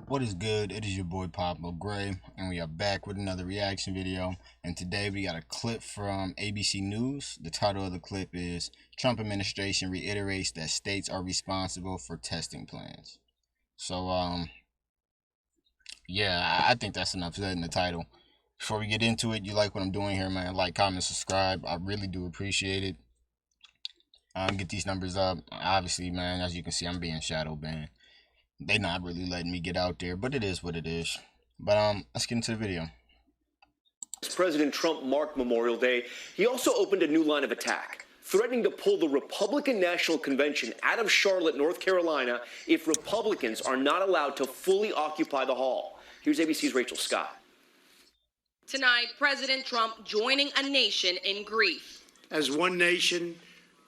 What is good? It is your boy Pablo Gray, and we are back with another reaction video. And today we got a clip from ABC News. The title of the clip is Trump administration reiterates that states are responsible for testing plans. So, yeah, I think that's enough said in the title. Before we get into it, you like what I'm doing here, man? Like, comment, subscribe. I really do appreciate it. Get these numbers up. Obviously, man, as you can see, I'm being shadow banned. They not really letting me get out there, but it is what it is. But let's get into the video. President Trump marked Memorial Day. He also opened a new line of attack, threatening to pull the Republican National Convention out of Charlotte, North Carolina, if Republicans are not allowed to fully occupy the hall. Here's ABC's Rachel Scott. Tonight, President Trump joining a nation in grief. As one nation,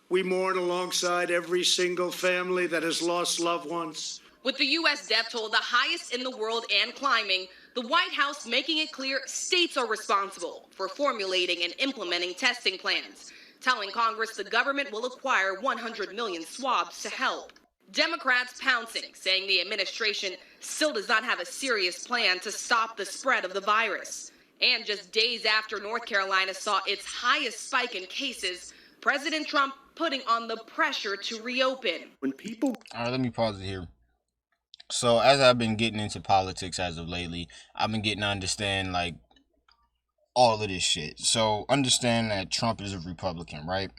we mourn alongside every single family that has lost loved ones. With the U.S. death toll the highest in the world and climbing, the White House making it clear states are responsible for formulating and implementing testing plans, telling Congress the government will acquire 100 million swabs to help. Democrats pouncing, saying the administration still does not have a serious plan to stop the spread of the virus. And just days after North Carolina saw its highest spike in cases, President Trump putting on the pressure to reopen. All right, let me pause it here. So as I've been getting into politics as of lately, I've been getting to understand like all of this shit. So understand that Trump is a Republican, right?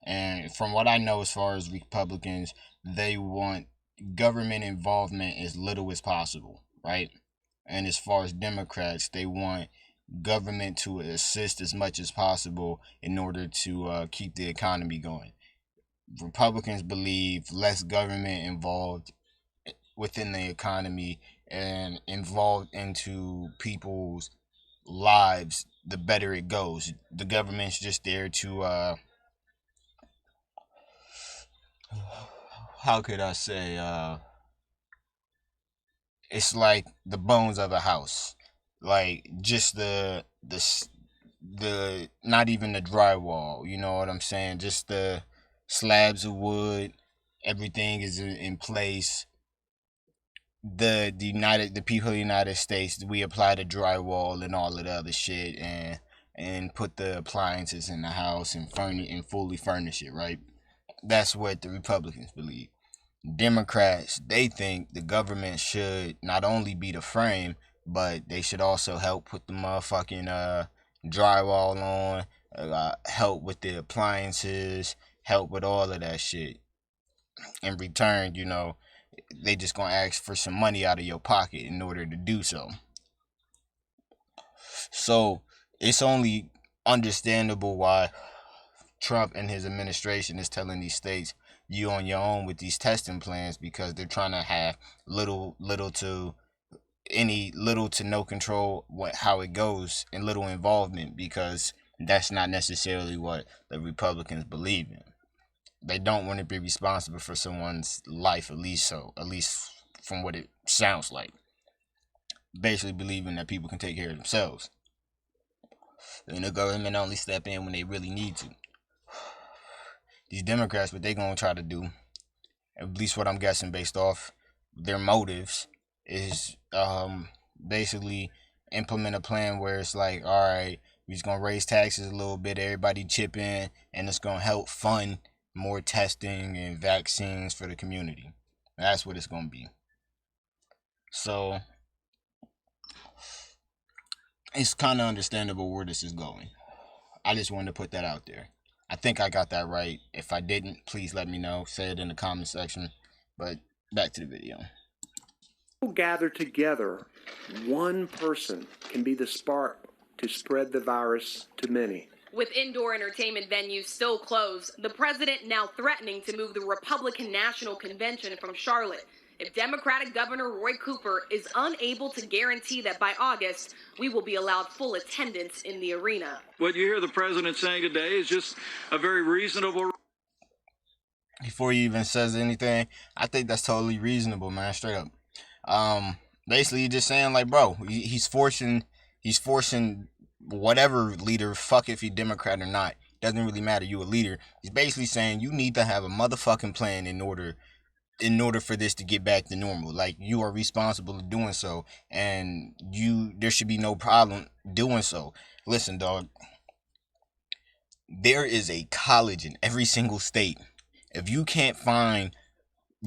And from what I know, as far as Republicans, they want government involvement as little as possible, right? And as far as Democrats, they want government to assist as much as possible in order to keep the economy going. Republicans believe less government involved within the economy and involved into people's lives, the better it goes. The government's just there to how could I say, it's like the bones of a house, like just the not even the drywall, you know what I'm saying, just the slabs of wood, everything is in place. The people of the United States, we apply the drywall and all of the other shit and put the appliances in the house and fully furnish it, right? That's what the Republicans believe. Democrats, they think the government should not only be the frame, but they should also help put the motherfucking drywall on, help with the appliances, help with all of that shit. In return, you know, they just gonna ask for some money out of your pocket in order to do so. So it's only understandable why Trump and his administration is telling these states, you on your own with these testing plans, because they're trying to have little to no control how it goes, and little involvement, because that's not necessarily what the Republicans believe in. They don't want to be responsible for someone's life, at least from what it sounds like. Basically believing that people can take care of themselves, and the government only step in when they really need to. These Democrats, what they gonna try to do, at least what I'm guessing based off their motives, is basically implement a plan where it's like, all right, we're just gonna raise taxes a little bit, everybody chip in, and it's gonna help fund more testing and vaccines for the community. That's what it's gonna be. So it's kind of understandable where this is going. I just wanted to put that out there. I think I got that right. If I didn't, please let me know. Say it in the comment section. But back to the video. Gather together, one person can be the spark to spread the virus to many. With indoor entertainment venues still closed, the president now threatening to move the Republican National Convention from Charlotte if Democratic Governor Roy Cooper is unable to guarantee that by August, we will be allowed full attendance in the arena. What you hear the president saying today is just a very reasonable... Before he even says anything, I think that's totally reasonable, man, straight up. Basically, just saying, like, bro, he's forcing whatever leader, fuck if you're Democrat or not, doesn't really matter, you a leader. He's basically saying you need to have a motherfucking plan in order in order for this to get back to normal. Like, you are responsible for doing so, and there should be no problem doing so. Listen, dog, there is a college in every single state. If you can't find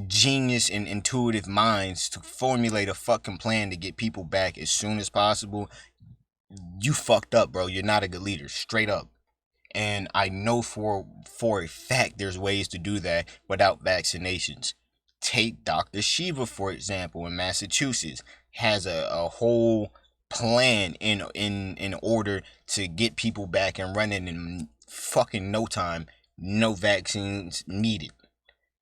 genius and intuitive minds to formulate a fucking plan to get people back as soon as possible, you fucked up, bro. You're not a good leader, straight up. And I know for a fact there's ways to do that without vaccinations. Take Dr. Shiva, for example, in Massachusetts, has a whole plan in order to get people back and running in fucking no time. No vaccines needed.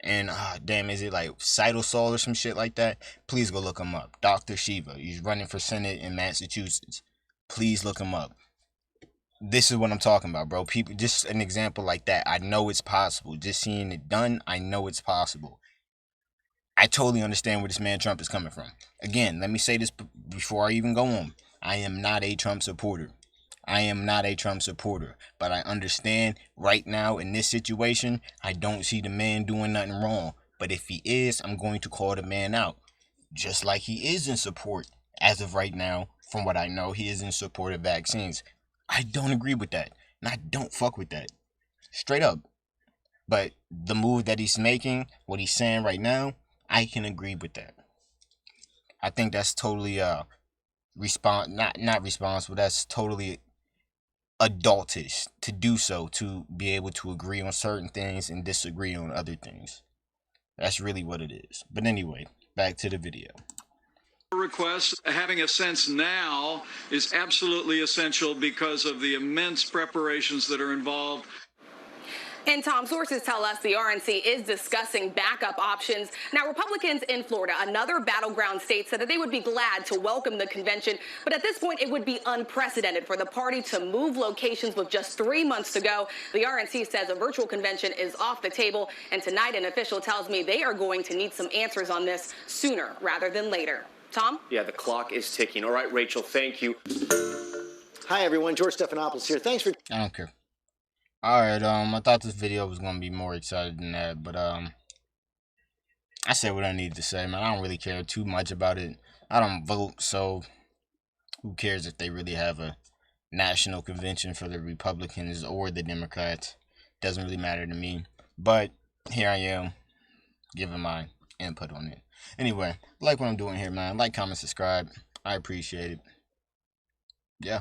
And damn, is it like cytosol or some shit like that? Please go look him up. Dr. Shiva, he's running for Senate in Massachusetts. Please look him up. This is what I'm talking about, bro. People, just an example like that. I know it's possible. Just seeing it done, I know it's possible. I totally understand where this man Trump is coming from. Again, let me say this before I even go on. I am not a Trump supporter. I am not a Trump supporter. But I understand right now in this situation, I don't see the man doing nothing wrong. But if he is, I'm going to call the man out. Just like he is in support, as of right now, from what I know, he is in support of vaccines. I don't agree with that. And I don't fuck with that. Straight up. But the move that he's making, what he's saying right now, I can agree with that. I think that's totally not responsible. That's totally adultish to do so, to be able to agree on certain things and disagree on other things. That's really what it is. But anyway, back to the video. Request having a sense now is absolutely essential because of the immense preparations that are involved. And Tom, sources tell us the RNC is discussing backup options. Now, Republicans in Florida, another battleground state, said that they would be glad to welcome the convention. But at this point, it would be unprecedented for the party to move locations with just 3 months to go. The RNC says a virtual convention is off the table. And tonight, an official tells me they are going to need some answers on this sooner rather than later. Tom? Yeah, the clock is ticking. All right, Rachel, thank you. Hi, everyone. George Stephanopoulos here. Thanks for... I don't care. Alright, I thought this video was gonna be more excited than that, but I said what I needed to say, man. I don't really care too much about it. I don't vote, so who cares if they really have a national convention for the Republicans or the Democrats? Doesn't really matter to me. But here I am, giving my input on it. Anyway, like what I'm doing here, man. Like, comment, subscribe. I appreciate it. Yeah.